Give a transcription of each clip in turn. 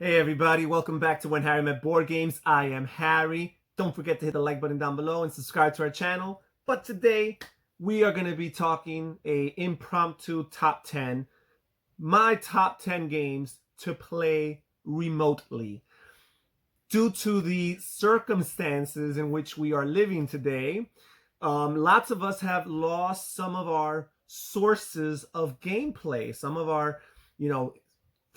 Hey everybody, welcome back to When Harry Met Board Games. I am Harry. Don't forget to hit the like button down below and subscribe to our channel. But today we are going to be talking a impromptu top 10, my top 10 games to play remotely. Due to the circumstances in which we are living today, lots of us have lost some of our sources of gameplay. Some of our,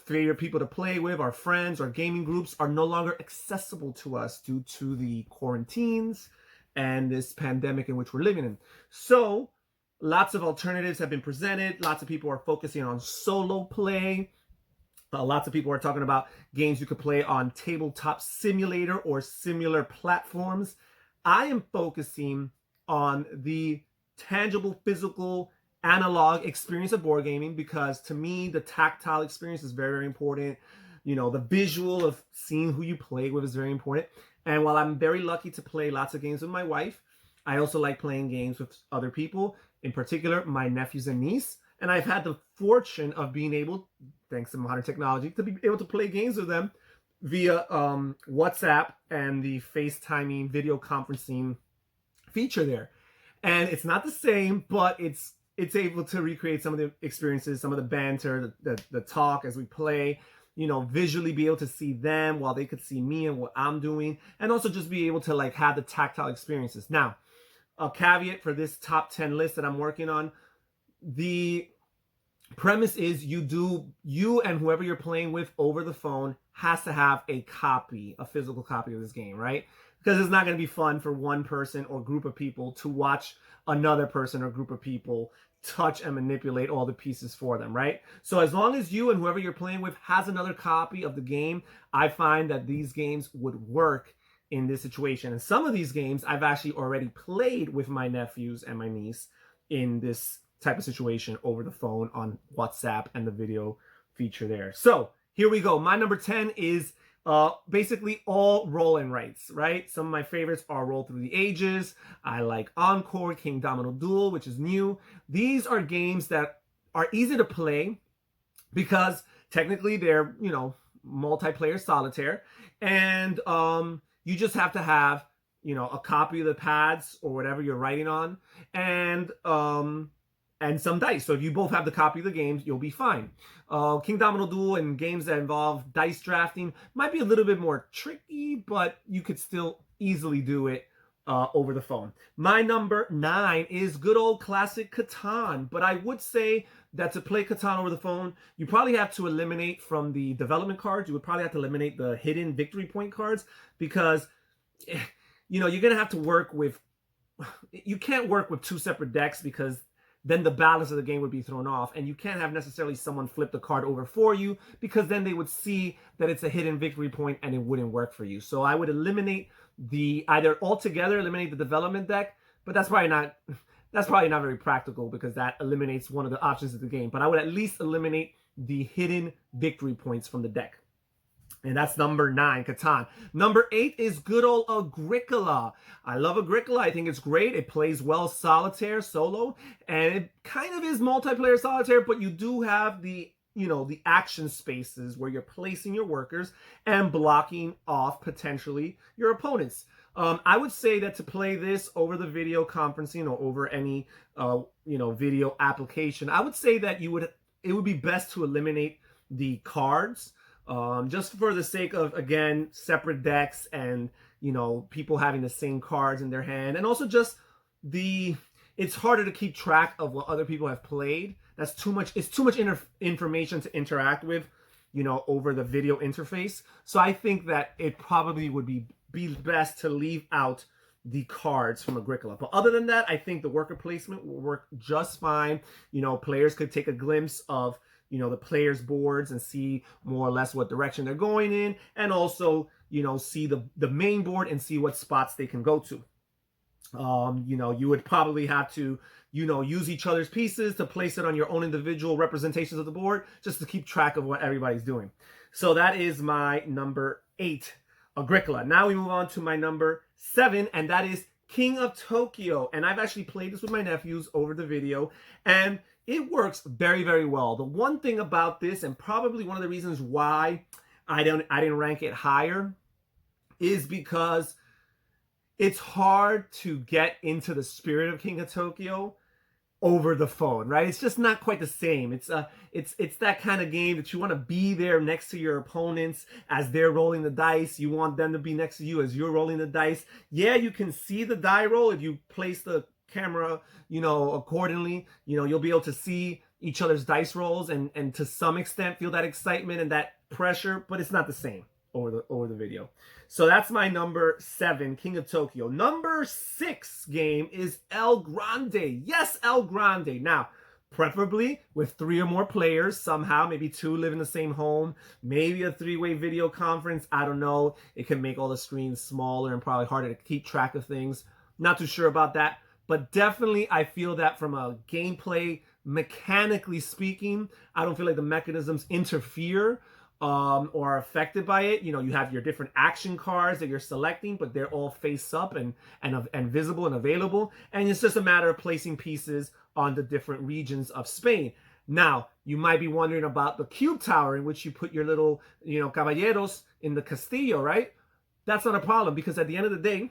favorite people to play with, our friends, our gaming groups are no longer accessible to us due to the quarantines and this pandemic in which we're living in. So lots of alternatives have been presented. Lots of people are focusing on solo play. Lots of people are talking about games you could play on tabletop simulator or similar platforms. I am focusing on the tangible, physical, analog experience of board gaming because to me the tactile experience is very, very important. The visual of seeing who you play with is very important. And while I'm very lucky to play lots of games with my wife, I also like playing games with other people, in particular my nephews and niece. And I've had the fortune of being able, thanks to modern technology, to be able to play games with them via WhatsApp and the FaceTiming video conferencing feature there. And it's not the same, but it's able to recreate some of the experiences, some of the banter, the talk as we play, visually be able to see them while they could see me and what I'm doing, and also just be able to have the tactile experiences. Now, a caveat for this top 10 list that I'm working on, the premise is you and whoever you're playing with over the phone has to have a physical copy of this game, right? Because it's not going to be fun for one person or group of people to watch another person or group of people touch and manipulate all the pieces for them, right? So as long as you and whoever you're playing with has another copy of the game, I find that these games would work in this situation. And some of these games I've actually already played with my nephews and my niece in this type of situation over the phone on WhatsApp and the video feature there. So here we go. My number 10 is basically all roll-in rights, right? Some of my favorites are Roll Through the Ages. I like Encore, King Domino Duel, which is new. These are games that are easy to play because technically they're, multiplayer solitaire. And you just have to have, a copy of the pads or whatever you're writing on. And some dice. So if you both have the copy of the games, you'll be fine. King Domino Duel and games that involve dice drafting might be a little bit more tricky, but you could still easily do it over the phone. My number 9 is good old classic Catan, but I would say that to play Catan over the phone, you probably have to eliminate from the development cards, you would probably have to eliminate the hidden victory point cards because, you're going to have to work with, you can't work with two separate decks because then the balance of the game would be thrown off. And you can't have necessarily someone flip the card over for you because then they would see that it's a hidden victory point and it wouldn't work for you. So I would eliminate either altogether eliminate the development deck, but that's probably not very practical because that eliminates one of the options of the game. But I would at least eliminate the hidden victory points from the deck. And that's number 9, Catan. Number 8 is good old Agricola. I love Agricola. I think it's great. It plays well solitaire, solo, and it kind of is multiplayer solitaire, but you do have the action spaces where you're placing your workers and blocking off potentially your opponents. I would say that to play this over the video conferencing or over any video application, I would say that it would be best to eliminate the cards. Just for the sake of, again, separate decks and, people having the same cards in their hand. And also just it's harder to keep track of what other people have played. It's too much information to interact with, over the video interface. So I think that it probably would be best to leave out the cards from Agricola. But other than that, I think the worker placement will work just fine. Players could take a glimpse of the players' boards and see more or less what direction they're going in, and also, see the main board and see what spots they can go to. You would probably have to, use each other's pieces to place it on your own individual representations of the board, just to keep track of what everybody's doing. So that is my number 8, Agricola. Now we move on to my number 7, and that is King of Tokyo. And I've actually played this with my nephews over the video, and it works very, very well. The one thing about this, and probably one of the reasons why I didn't rank it higher is because it's hard to get into the spirit of King of Tokyo over the phone, right? It's just not quite the same. It's that kind of game that you want to be there next to your opponents as they're rolling the dice. You want them to be next to you as you're rolling the dice. Yeah, you can see the die roll if you place the camera, accordingly. You'll be able to see each other's dice rolls and to some extent feel that excitement and that pressure, but it's not the same over the video. So that's my number 7, King of Tokyo. Number 6 game is El Grande. Yes, El Grande. Now, preferably with 3 or more players somehow. Maybe 2 live in the same home. Maybe a 3-way video conference. I don't know. It can make all the screens smaller and probably harder to keep track of things. Not too sure about that. But definitely I feel that from a gameplay, mechanically speaking, I don't feel like the mechanisms interfere or are affected by it. You have your different action cards that you're selecting, but they're all face up and visible and available. And it's just a matter of placing pieces on the different regions of Spain. Now, you might be wondering about the cube tower in which you put your little, caballeros in the castillo, right? That's not a problem because at the end of the day,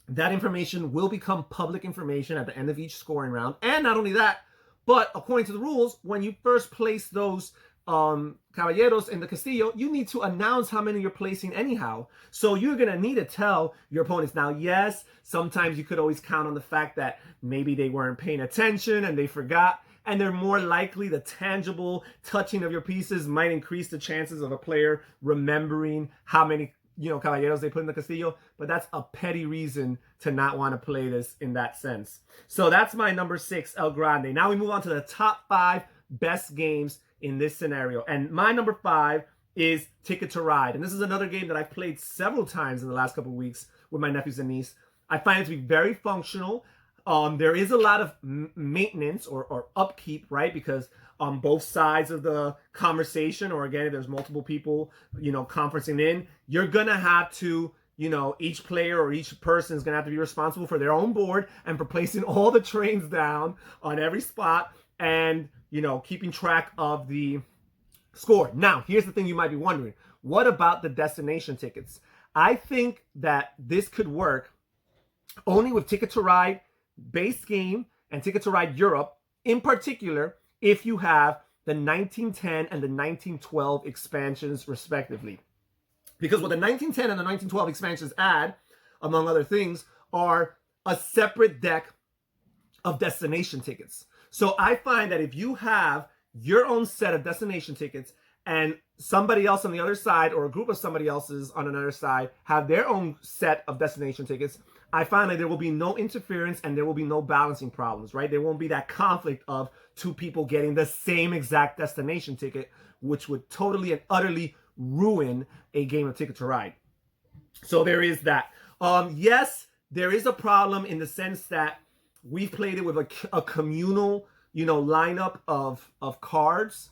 that information will become public information at the end of each scoring round. And not only that, but according to the rules, when you first place those caballeros in the castillo, you need to announce how many you're placing anyhow. So you're going to need to tell your opponents. Now, yes, sometimes you could always count on the fact that maybe they weren't paying attention and they forgot. And they're more likely the tangible touching of your pieces might increase the chances of a player remembering how many caballeros they put in the castillo, but that's a petty reason to not want to play this in that sense. So that's my number 6, El Grande. Now we move on to the top 5 best games in this scenario. And my number 5 is Ticket to Ride. And this is another game that I've played several times in the last couple of weeks with my nephews and niece. I find it to be very functional. There is a lot of maintenance or upkeep, right? Because on both sides of the conversation, or again, if there's multiple people, conferencing in, you're gonna have to, each player or each person is gonna have to be responsible for their own board and for placing all the trains down on every spot and, keeping track of the score. Now, here's the thing you might be wondering. What about the destination tickets? I think that this could work only with Ticket to Ride base game and Ticket to Ride Europe, in particular, if you have the 1910 and the 1912 expansions, respectively. Because what the 1910 and the 1912 expansions add, among other things, are a separate deck of destination tickets. So I find that if you have your own set of destination tickets and somebody else on the other side or a group of somebody else's on another side have their own set of destination tickets, I find that there will be no interference and there will be no balancing problems, right? There won't be that conflict of 2 people getting the same exact destination ticket, which would totally and utterly ruin a game of Ticket to Ride. So there is that. Yes, there is a problem in the sense that we've played it with a communal, lineup of cards.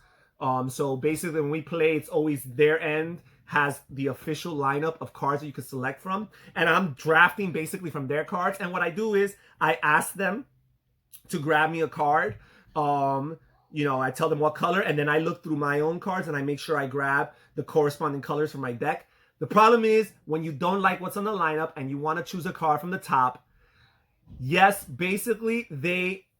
So basically when we play, it's always their end has the official lineup of cards that you can select from. And I'm drafting basically from their cards. And what I do is I ask them to grab me a card. I tell them what color, and then I look through my own cards and I make sure I grab the corresponding colors from my deck. The problem is when you don't like what's on the lineup and you want to choose a card from the top, yes, basically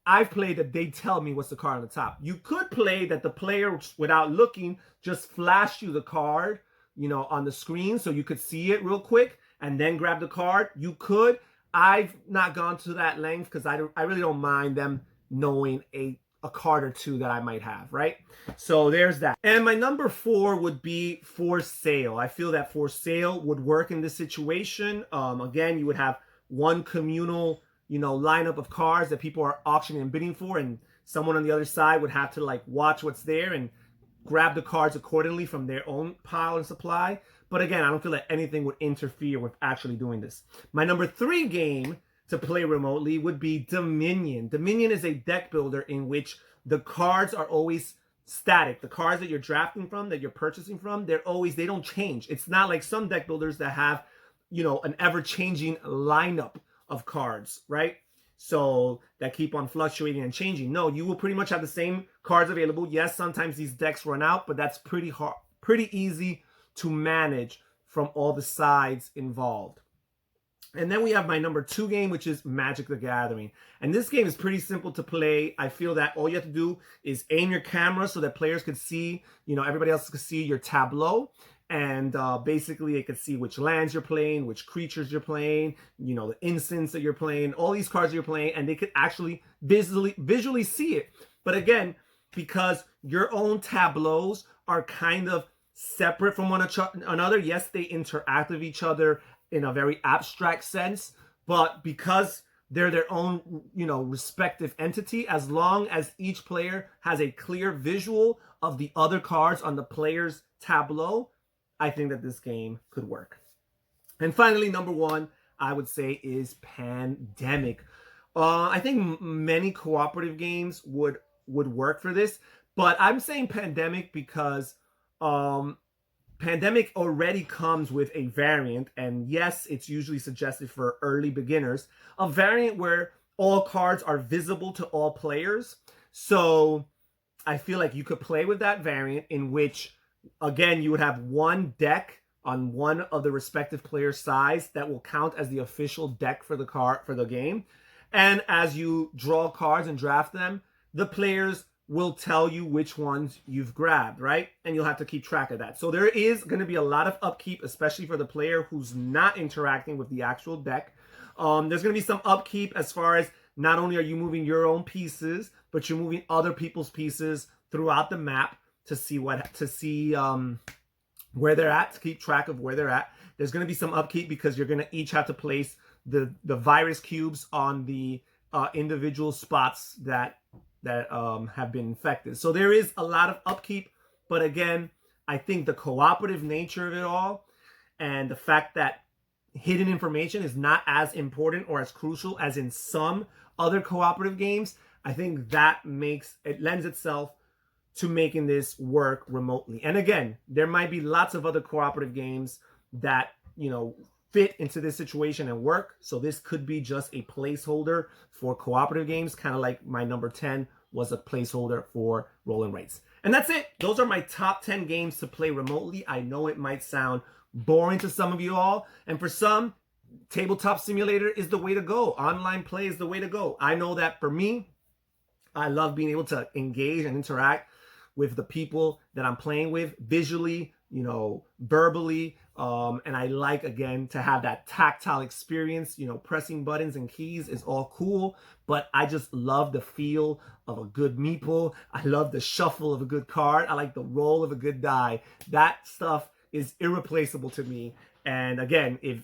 I've played that they tell me what's the card on the top. You could play that the player, without looking, just flash you the card, on the screen so you could see it real quick and then grab the card. You could. I've not gone to that length because I really don't mind them knowing a card or 2 that I might have, right? So there's that. And my number 4 would be For Sale. I feel that For Sale would work in this situation. Again, you would have one communal lineup of cards that people are auctioning and bidding for, and someone on the other side would have to watch what's there and grab the cards accordingly from their own pile and supply. But again, I don't feel that anything would interfere with actually doing this. My number 3 game to play remotely would be Dominion. Dominion is a deck builder in which the cards are always static. The cards that you're drafting from, that you're purchasing from, they don't change. It's not like some deck builders that have, an ever-changing lineup of cards, right? So that keep on fluctuating and changing. No, you will pretty much have the same cards available. Yes, sometimes these decks run out, but that's pretty easy to manage from all the sides involved. And then we have my number 2 game, which is Magic the Gathering. And this game is pretty simple to play. I feel that all you have to do is aim your camera so that players could see, everybody else could see your tableau. And basically, it could see which lands you're playing, which creatures you're playing, the instants that you're playing, all these cards you're playing, and they could actually visually see it. But again, because your own tableaus are kind of separate from one another, yes, they interact with each other in a very abstract sense, but because they're their own, respective entity, as long as each player has a clear visual of the other cards on the player's tableau, I think that this game could work. And finally, number 1, I would say, is Pandemic. I think many cooperative games would work for this, but I'm saying Pandemic because Pandemic already comes with a variant, and yes, it's usually suggested for early beginners, a variant where all cards are visible to all players. So I feel like you could play with that variant, in which, again, you would have one deck on one of the respective player's sides that will count as the official deck for the game. And as you draw cards and draft them, the players will tell you which ones you've grabbed, right? And you'll have to keep track of that. So there is going to be a lot of upkeep, especially for the player who's not interacting with the actual deck. There's going to be some upkeep as far as not only are you moving your own pieces, but you're moving other people's pieces throughout the map to see where they're at, to keep track of where they're at. There's going to be some upkeep because you're going to each have to place the virus cubes on the individual spots that have been infected. So there is a lot of upkeep, but again, I think the cooperative nature of it all and the fact that hidden information is not as important or as crucial as in some other cooperative games, I think that lends itself to making this work remotely. And again, there might be lots of other cooperative games that, fit into this situation and work. So this could be just a placeholder for cooperative games, kind of like my number 10 was a placeholder for Roll and Rates. And that's it. Those are my top 10 games to play remotely. I know it might sound boring to some of you all, and for some, Tabletop Simulator is the way to go. Online play is the way to go. I know that for me, I love being able to engage and interact with the people that I'm playing with visually, verbally, and I like, again, to have that tactile experience. Pressing buttons and keys is all cool, but I just love the feel of a good meeple. I love the shuffle of a good card. I like the roll of a good die. That stuff is irreplaceable to me. And again, if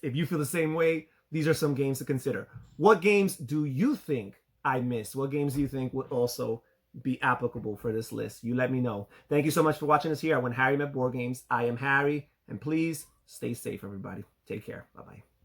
you feel the same way, these are some games to consider. What games do you think I missed? What games do you think would also be applicable for this list? You let me know. Thank you so much for watching us here at When Harry Met Board Games. I am Harry, and please stay safe, everybody. Take care. Bye-bye.